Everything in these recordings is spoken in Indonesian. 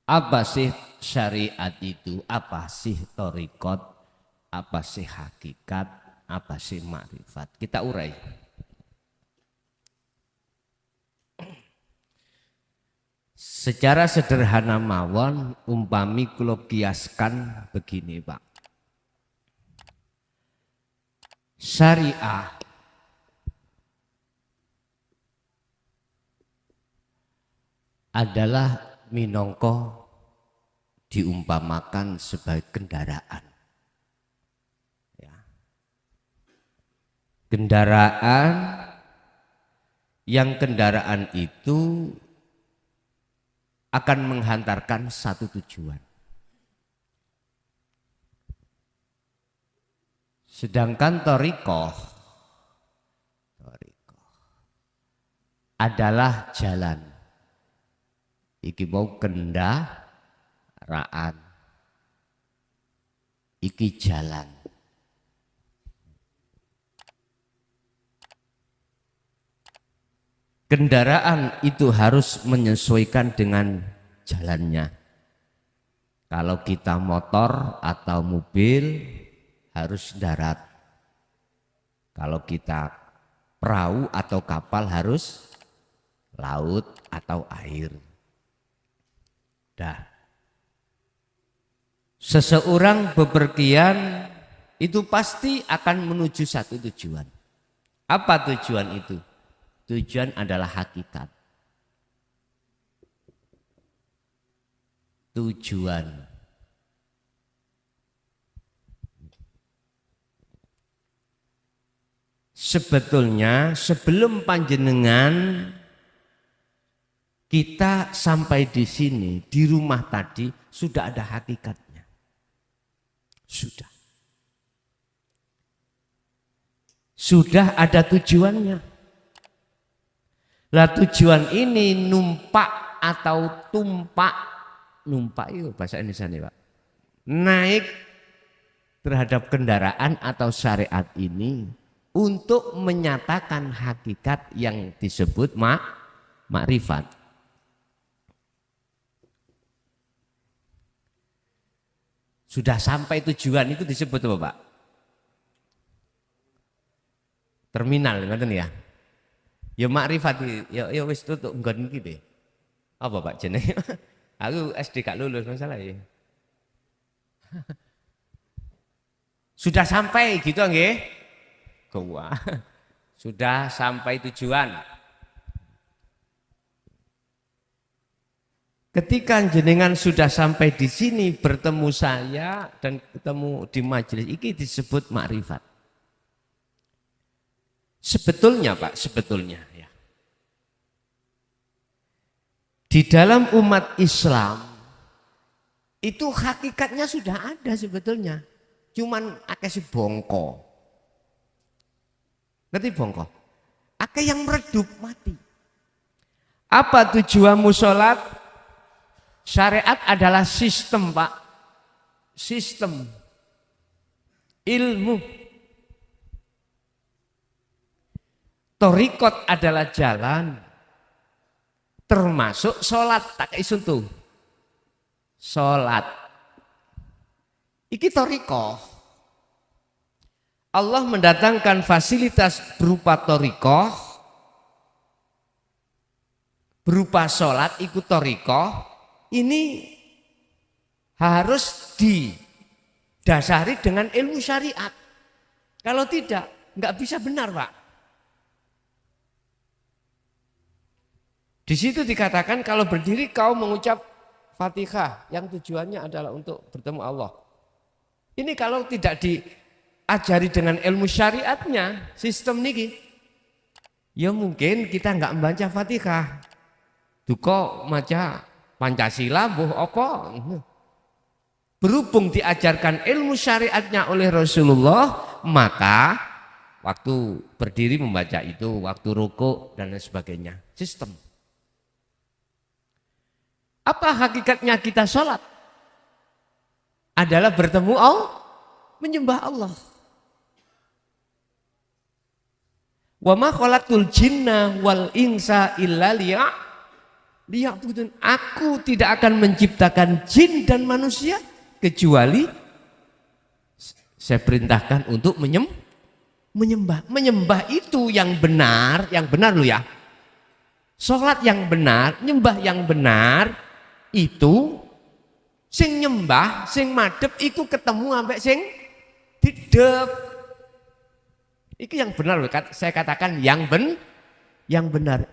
Apa sih syariat itu? Apa sih thariqat? Apa sih hakikat? Apa sih makrifat? Kita urai. Secara sederhana mawon umpami kula kiaskan begini, Pak. Syariah adalah minangka diumpamakan sebagai kendaraan. Ya. Kendaraan itu akan menghantarkan satu tujuan. Sedangkan thariqah adalah jalan. Iki mau kendaraan. Iki jalan. Kendaraan itu harus menyesuaikan dengan jalannya. Kalau kita motor atau mobil harus darat. Kalau kita perahu atau kapal harus laut atau air. Dah. Seseorang bepergian itu pasti akan menuju satu tujuan. Apa tujuan itu? Tujuan adalah hakikat. Tujuan. Sebetulnya sebelum panjenengan kita sampai di sini, di rumah tadi sudah ada hakikatnya. Sudah. Sudah ada tujuannya. Lah tujuan ini numpak atau tumpak, numpak itu bahasa Indonesia nih Pak. Naik terhadap kendaraan atau syariat ini untuk menyatakan hakikat yang disebut makrifat. Sudah sampai tujuan itu disebut apa Pak? Terminal, ngoten ya. Ya makrifat, ya wis tutuk nggon iki deh. Apa Pak jenenge? Aku SD gak lulus masalah ya. Sudah sampai gitu nggih? Gua. Sudah sampai tujuan. Ketika jenengan sudah sampai di sini bertemu saya dan ketemu di majelis ini disebut makrifat. Sebetulnya Pak, sebetulnya ya. Di dalam umat Islam itu hakikatnya sudah ada sebetulnya. Cuman akeh si bongko. Ngerti bongko? Akeh yang meredup mati. Apa tujuanmu sholat? Syariat adalah sistem Pak. Sistem. Ilmu. Thariqat adalah jalan. Termasuk sholat. Tak isun tuh. Sholat. Iki thariqah. Allah mendatangkan fasilitas berupa thariqah. Berupa sholat ikut thariqah. Ini harus didasari dengan ilmu syariat. Kalau tidak, nggak bisa benar Pak. Di situ dikatakan kalau berdiri kau mengucap Fatihah yang tujuannya adalah untuk bertemu Allah. Ini kalau tidak diajari dengan ilmu syariatnya, sistem niki, ya mungkin kita nggak membaca Fatihah. Duko maca Pancasila buh apa? Berhubung diajarkan ilmu syariatnya oleh Rasulullah, maka waktu berdiri membaca itu, waktu rukuk dan lain sebagainya. Sistem. Apa hakikatnya kita sholat? Adalah bertemu Allah, menyembah Allah. Wa ma khalaqtul jinna wal insa illa liya'budun. liya'budun, aku tidak akan menciptakan jin dan manusia kecuali saya perintahkan untuk menyembah. Menyembah itu yang benar loh ya. Sholat yang benar, nyembah yang benar itu sing nyembah, sing madhep iku ketemu ambek sing didep. Itu yang benar loh. Saya katakan yang benar.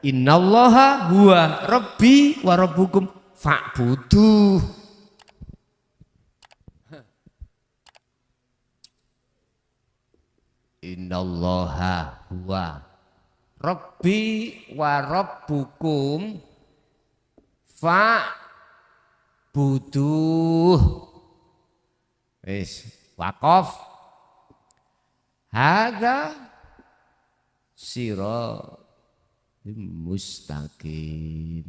Innallaha huwa rabbi wa rabbukum fa'buduh. Innallaha huwa rabbi wa rabbukum fa'buduh. Wis waqaf. Hadza siratim mustaqim.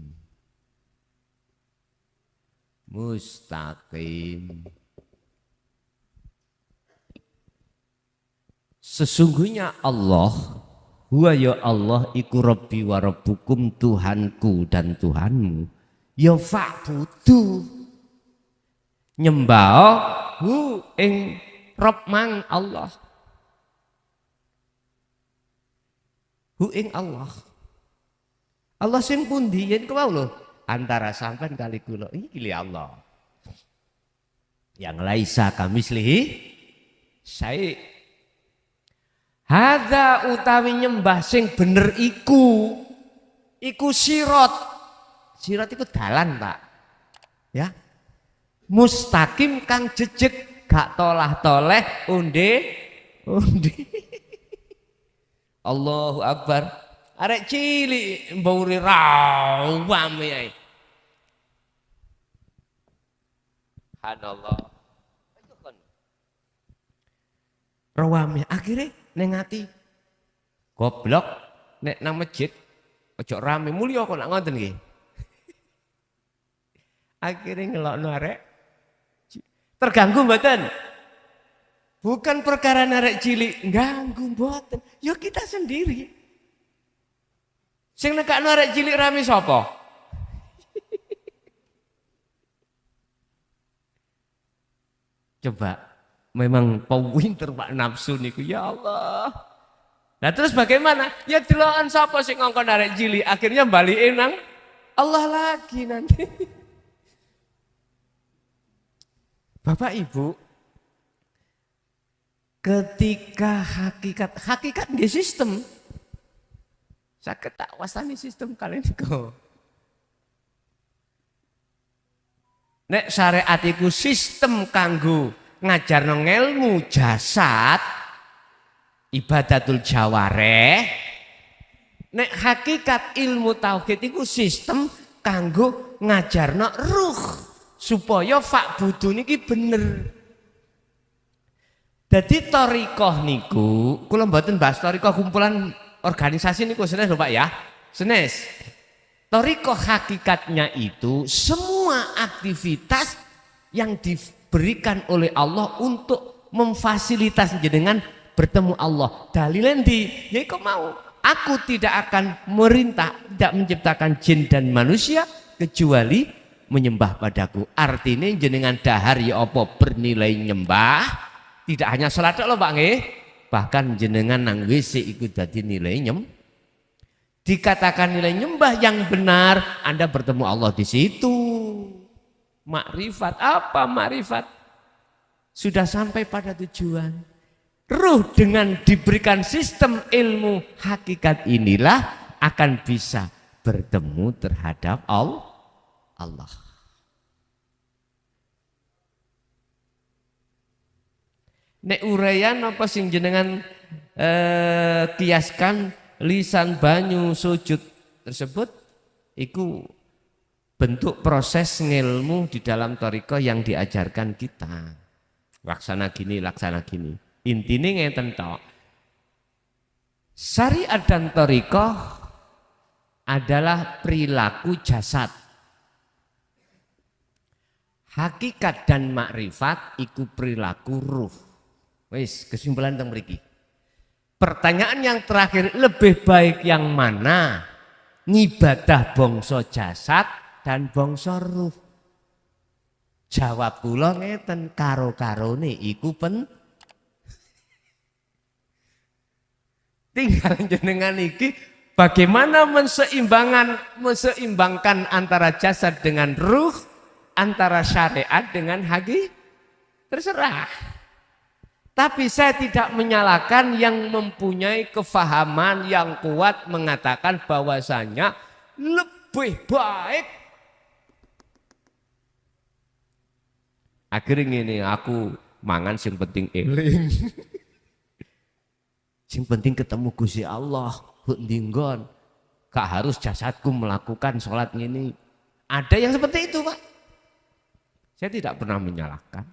Sesungguhnya Allah, huwa ya Allah iku rabbi wa rabbukum, Tuhanku dan Tuhanmu, ya fa'budu, nyembah hu ing Rabb mang Allah, hu ing Allah. Allah sing pundi yen kau lho, antara sampean kali kula iki Allah. Yang laisa kamislihi syai'. Hadza utawi nyembah sing bener iku sirat. Sirat iku dalan, Pak. Ya. Mustaqim kang jejeg, gak tolah-toleh, onde. Allahu Akbar. Arek cilik mburi rawam ae. Subhanallah. Rawame akhirnya neng ati goblok nek nang masjid ojo rame mulya kok nak ngoten nggih. Akhirnya ngelokno arek terganggu mboten? Bukan perkara arek cilik ganggu mboten, ya kita sendiri. Sing nekakno arek cilik rame sapa? Coba memang pinter Pak nafsu niku, ya Allah. Nah terus bagaimana? Ya delokan sapa sing ngongkon arek cilik, akhirnya balikin nang Allah lagi nanti. Bapak Ibu, ketika hakikat di sistem, saya tak wasani sistem kalian niku. Nek syariat iku sistem kanggo ngajarno ngelmu jasad, ibadatul jawareh. Nek hakikat ilmu tauhid iku sistem kanggo ngajarno ruh supaya fa'budu niki bener. Jadi thariqah niku, kula mboten bahas thariqah kumpulan organisasi niku senes lho Pak ya. Senes. Thariqah hakikatnya itu semua aktivitas yang diberikan oleh Allah untuk memfasilitas jenengan bertemu Allah. Dalilnya di, ya kok mau, aku tidak akan merintah, tidak menciptakan jin dan manusia kecuali menyembah padaku. Artinya jenengan dahar ya apa bernilai nyembah, tidak hanya salat loh Pak nggih, bahkan jenengan nang WC ikut dadi nilai dikatakan nilai nyembah yang benar, Anda bertemu Allah di situ. Makrifat, apa makrifat? Sudah sampai pada tujuan. Ruh dengan diberikan sistem ilmu hakikat inilah akan bisa bertemu terhadap Allah. Nek uraian apa sing jenengan kiaskan lisan banyu sujud tersebut iku bentuk proses ngilmu di dalam thariqah yang diajarkan kita. Laksana gini. Intinya ngeten tok. Syariat dan thariqah adalah perilaku jasad. Hakikat dan makrifat iku perilaku ruh. Wis kesimpulan teng mriki. Pertanyaan yang terakhir, lebih baik yang mana? ngibadah bangsa jasad dan bangsa ruh. Jawab kula ngeten, karo-karone iku tinggal jenengan iki bagaimana menseimbangkan antara jasad dengan ruh, antara syariat dengan hakikat, terserah. Tapi saya tidak menyalahkan yang mempunyai kefahaman yang kuat mengatakan bahwasanya lebih baik. Akhirnya ini aku mangan sing penting eling. Sing penting ketemu Gusti Allah, mbok ndinggon. Gak harus jasadku melakukan sholat ini. Ada yang seperti itu, Pak. Saya tidak pernah menyalahkan.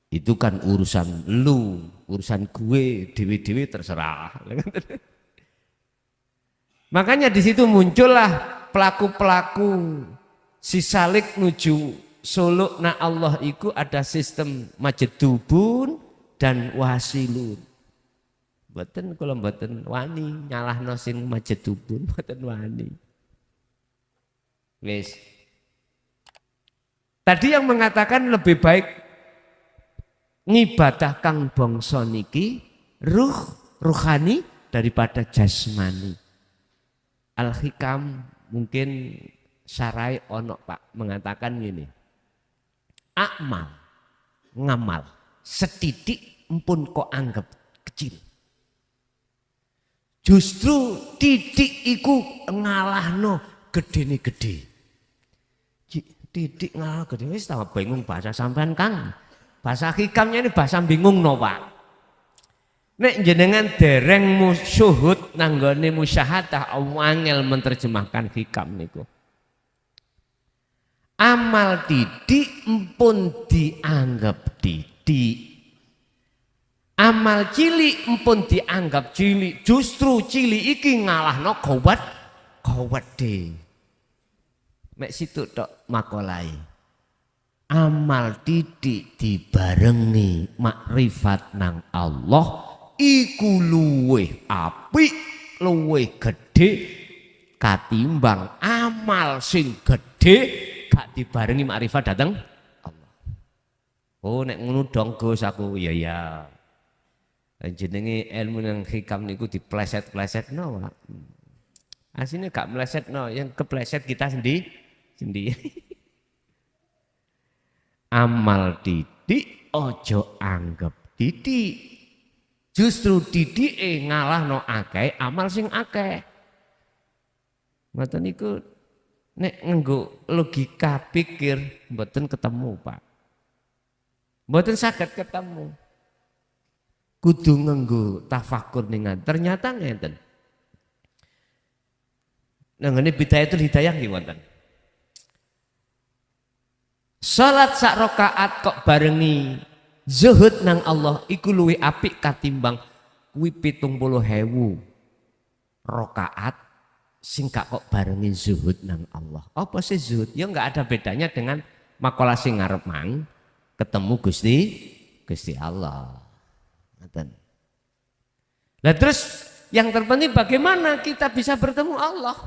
Itu kan urusan lu, urusan gue, dewi-dewi terserah. Makanya di situ muncullah pelaku-pelaku si salik nuju suluk na Allah itu ada sistem majedubun dan wasilun. Mboten kula mboten wani nyalahno sing majedubun, mboten wani. Wis. Tadi yang mengatakan lebih baik ngibadah kang bangsa niki ruhani daripada jasmani. Al-Hikam mungkin sarai ono Pak mengatakan gini. Akmal, ngamal, setitik pun kok anggap kecil. Justru titik iku ngalahno gedene gede. Titik ngalah gede, wis tambah bingung bahasa sampean Kang. Bahasa hikamnya ini bahasa bingung no Pak. Nek jenengan dereng musyuhud nanggone musyahadah awangel menerjemahkan hikam niku. Amal didik pun dianggap didik. Amal cilik pun dianggap cilik. Justru cilik iki ngalahno gawedhe. Mek situ tok makolai. Amal didik dibarengi makrifat nang Allah iku luwih apik, luwih gedhe katimbang amal sing gedhe gak dibarengi makrifat dateng Allah. Oh nek ngono dong Gus aku ya. Jenenge ilmu nang hikam niku dipleset-plesetno Pak. Asline gak melesetno, yang kepleset kita sendiri. Amal didik ojo anggap didik. Justru didike ngalahno akeh amal sing akeh. Mboten niku nek nganggo logika pikir mboten ketemu Pak. Mboten saged ketemu. Kudu nganggo tafakur ningan. Ternyata ngeten. Nangane bidayatul hidayah nggih wonten. Salat sak rakaat kok barengi zuhud nang Allah iku luwih apik katimbang kuwi 70.000 rakaat sing gak kok barengi zuhud nang Allah. Apa sih zuhud? Ya enggak ada bedanya dengan makalah sing ngarep mang ketemu Gusti Allah. Ngoten. Lah terus yang terpenting bagaimana kita bisa bertemu Allah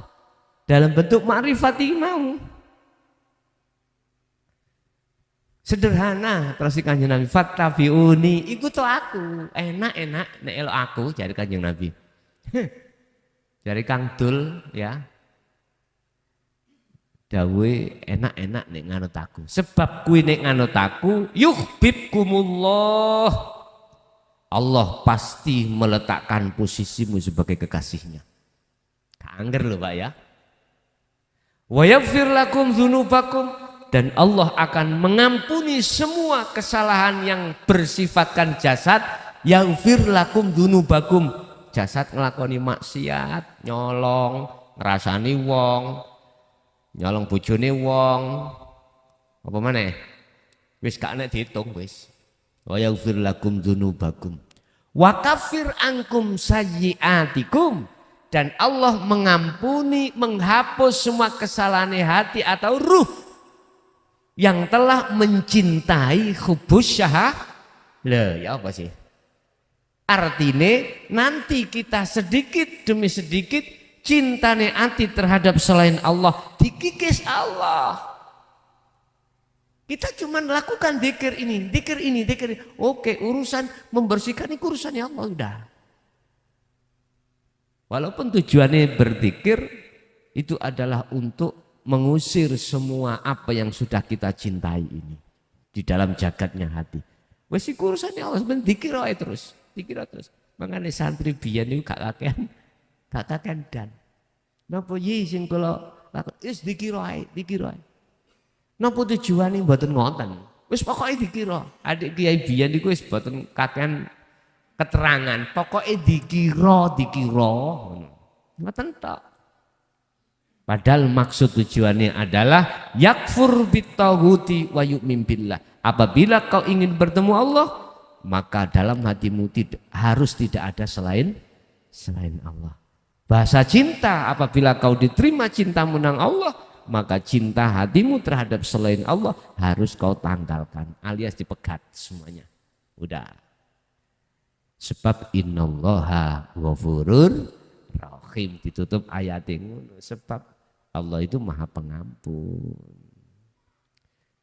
dalam bentuk ma'rifat mau. Sederhana terus Kanjeng Nabi fattabi'uni ikut aku. Enak-enak nek elok aku jare Kanjeng Nabi. Dari Kang Dul ya. Dawe enak-enak nek nganut aku. Sebab kuwi nek nganut aku yuhibbukumullah. Allah pasti meletakkan posisimu sebagai kekasihnya. Angger lho Pak ya. Wa yaghfir lakum dzunubakum dan Allah akan mengampuni semua kesalahan yang bersifatkan jasad. Yaghfir lakum dzunubakum. Jasad ngelakoni maksiat, nyolong, ngrasani wong, nyolong bojone wong. Apa maneh? Wis gak nek diitung wis. Wa yaghfir lakum dzunubakum. Wa kaffir ankum sayyi'atikum dan Allah mengampuni, menghapus semua kesalahan hati atau ruh yang telah mencintai hubus syahah. Lah ya apa sih? Artinya nanti kita sedikit demi sedikit cintane ati terhadap selain Allah dikikis Allah. Kita cuma lakukan dzikir ini, dzikir ini, dzikir ini. Oke, urusan membersihkan ini urusannya Allah udah. Walaupun tujuannya berzikir itu adalah untuk mengusir semua apa yang sudah kita cintai ini di dalam jagatnya hati. Wes iku urusane Allah, ben dzikir ae terus, dzikir terus. Mangane santri biyen niku gak kakean dan. Napa yi sing kula lakon wis dzikir ae, dzikir ae. Napa tujuane mboten ngoten. Wis pokoke dzikir. Adik kiai biyen niku wis mboten kakean keterangan, pokoke dzikira. Ngoten tok. Padahal maksud tujuannya adalah yakfur bitaghuti wa yu'min billah. Apabila kau ingin bertemu Allah, maka dalam hatimu harus tidak ada selain Allah. Bahasa cinta, apabila kau diterima cintamu nang Allah, maka cinta hatimu terhadap selain Allah harus kau tanggalkan, alias dipegat semuanya. Udah. Sebab innallaha ghafurur rahim, ditutup ayatnya. Sebab Allah itu maha pengampun.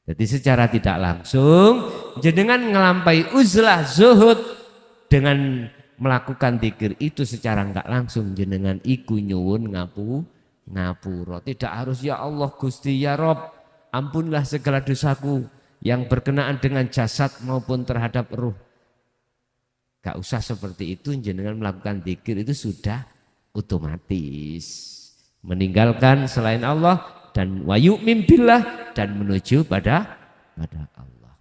Jadi secara tidak langsung jenengan ngelampai uzlah zuhud dengan melakukan dzikir itu secara enggak langsung jenengan iku nyuwun ngapura. Tidak harus ya Allah Gusti ya Rob, ampunlah segala dosaku yang berkenaan dengan jasad maupun terhadap ruh. Gak usah seperti itu, jenengan melakukan dzikir itu sudah otomatis meninggalkan selain Allah dan wayu'min billah dan menuju pada Allah.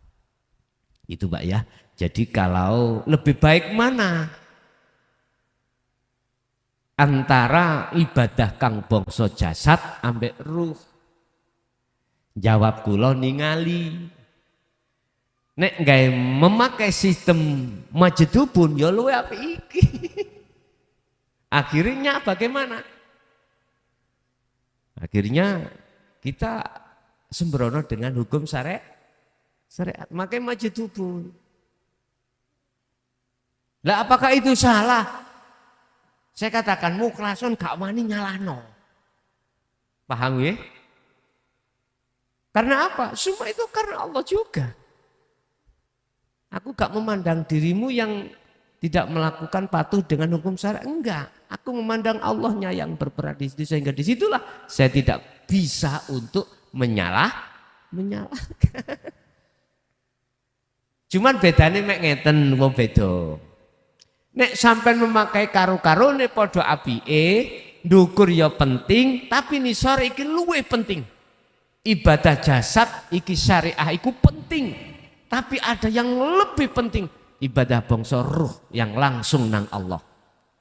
Itu Mbak ya. Jadi kalau lebih baik mana antara ibadah kang bangsa jasad ambek ruh? Jawab kula ningali. Nek gawe memakai sistem majedubun ya luwe apik iki. Akhirnya bagaimana? Akhirnya kita sembrono dengan hukum syariat. Makanya majedubun. Lah apakah itu salah? Saya katakan mukhlason gak wani nyalahno. Paham ya? Karena apa? Semua itu karena Allah juga. Aku gak memandang dirimu yang tidak melakukan patuh dengan hukum syariat. Enggak. Aku memandang Allahnya yang berperan di situ, sehingga disitulah saya tidak bisa untuk menyalahkan. Cuman bedanya mek ngeten wong beda. Nek sampai memakai karo-karone padha apike, ndukur ya penting, tapi nisor iki luwih penting. Ibadah jasad iki syariah iku penting, tapi ada yang lebih penting, ibadah bangsa ruh yang langsung nang Allah.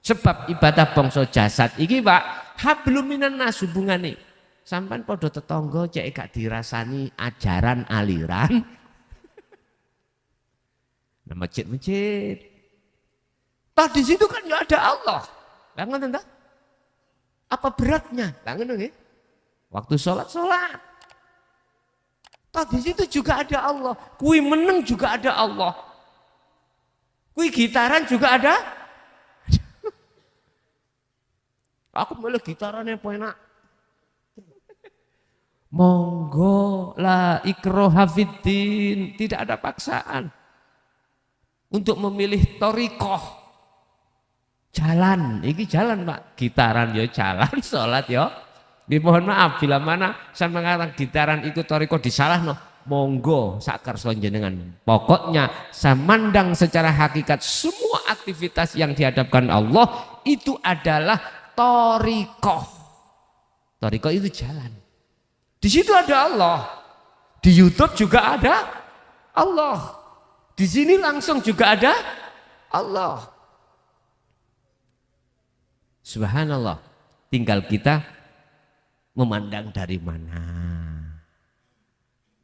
Sebab ibadah bangsa jasad iki Pak, hablum minan nas hubungane. Sampeyan padha tetangga cek gak dirasani ajaran aliran. Nah masjid-masjid. Toh di situ kan ya ada Allah. Lah ngoten ta? Apa beratnya? Lah ngono nggih. Waktu sholat. Toh di situ juga ada Allah. Kui meneng juga ada Allah. Kui gitaran juga ada. Aku malah gitarannya enak. Monggo la ikroha fiddin, tidak ada paksaan untuk memilih torikoh. Jalan, ini jalan Pak. Gitaran ya jalan, sholat ya. Mohon maaf bila mana saya mengatakan gitaran itu torikoh disalah no. Monggo sakarso jenengan. Pokoknya saya mandang secara hakikat semua aktivitas yang dihadapkan Allah itu adalah torikoh. Torikoh itu jalan. Di situ ada Allah. Di YouTube juga ada Allah. Di sini langsung juga ada Allah. Subhanallah. Tinggal kita memandang dari mana.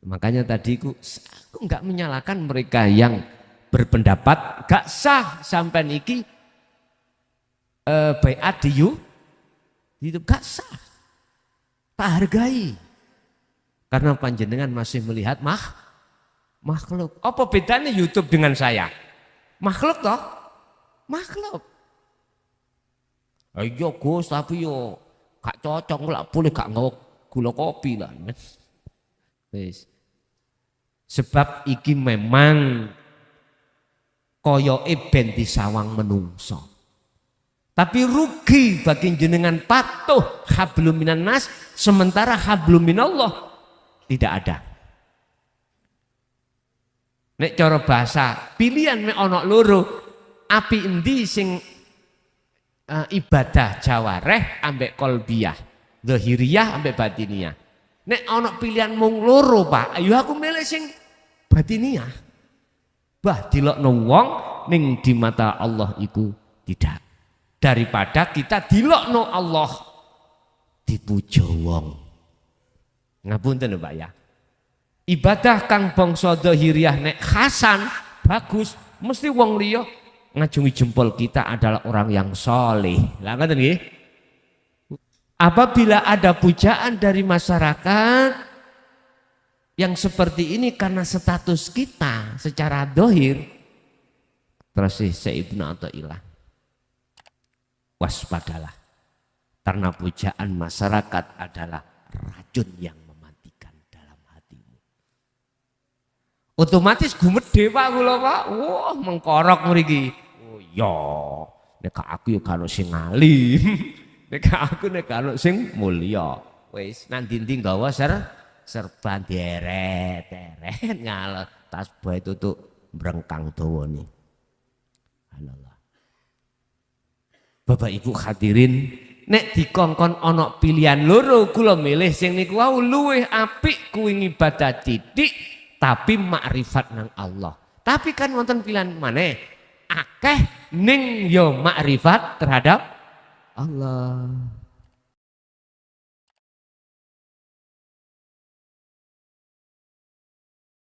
Makanya tadi aku enggak menyalahkan mereka yang berpendapat gak sah sampai niki baiat di YouTube gak sah. Tak hargai. Karena panjenengan masih melihat makhluk. Apa bedanya YouTube dengan saya? Makhluk toh? Makhluk. Ayo Gus, tapi yo gak cocok lak boleh gak nggawa gula kopi lah. Wis. Sebab iki memang koyoke ben disawang menungso. Tapi rugi bagi jenengan patuh hablum minan nas sementara hablum minallah tidak ada. Nek cara bahasa pilihan mek ana loro, api endi sing ibadah jawareh ambek kolbiyah, zahiriyah ambek batiniyah. Nek ana pilihan mung loro, Pak, ayo aku milih sing batiniyah. Bah dilokno wong ning di mata Allah iku tidak. Daripada kita dilokno Allah dipuja wong. Ngapunten Pak ya. Ibadah kang bangsa zahiriyah nek hasan bagus, mesti wong liya ngajungi jempol kita adalah orang yang soleh. Lah ngoten nggih. Apabila ada pujaan dari masyarakat yang seperti ini karena status kita secara dohir, terus saya Ibnu Athaillah, waspadalah karena pujaan masyarakat adalah racun yang mematikan dalam hatimu. Otomatis gumedhe Pak kula Pak, wah mengkorok mriki. Oh iya, nek aku yo karo sing alim, nek aku nek karo sing mulya. Wis nang ndi-ndi nggawa serban deret-deret ngalor tas bae tutuk brengkang dawane. Allah. Bapak Ibu hadirin, nek dikongkon ana pilihan loro kula milih sing niku wau luwih apik kuwi ibadah titik tapi makrifat nang Allah. Tapi kan wonten pilihan maneh akeh ning yo makrifat terhadap Allah.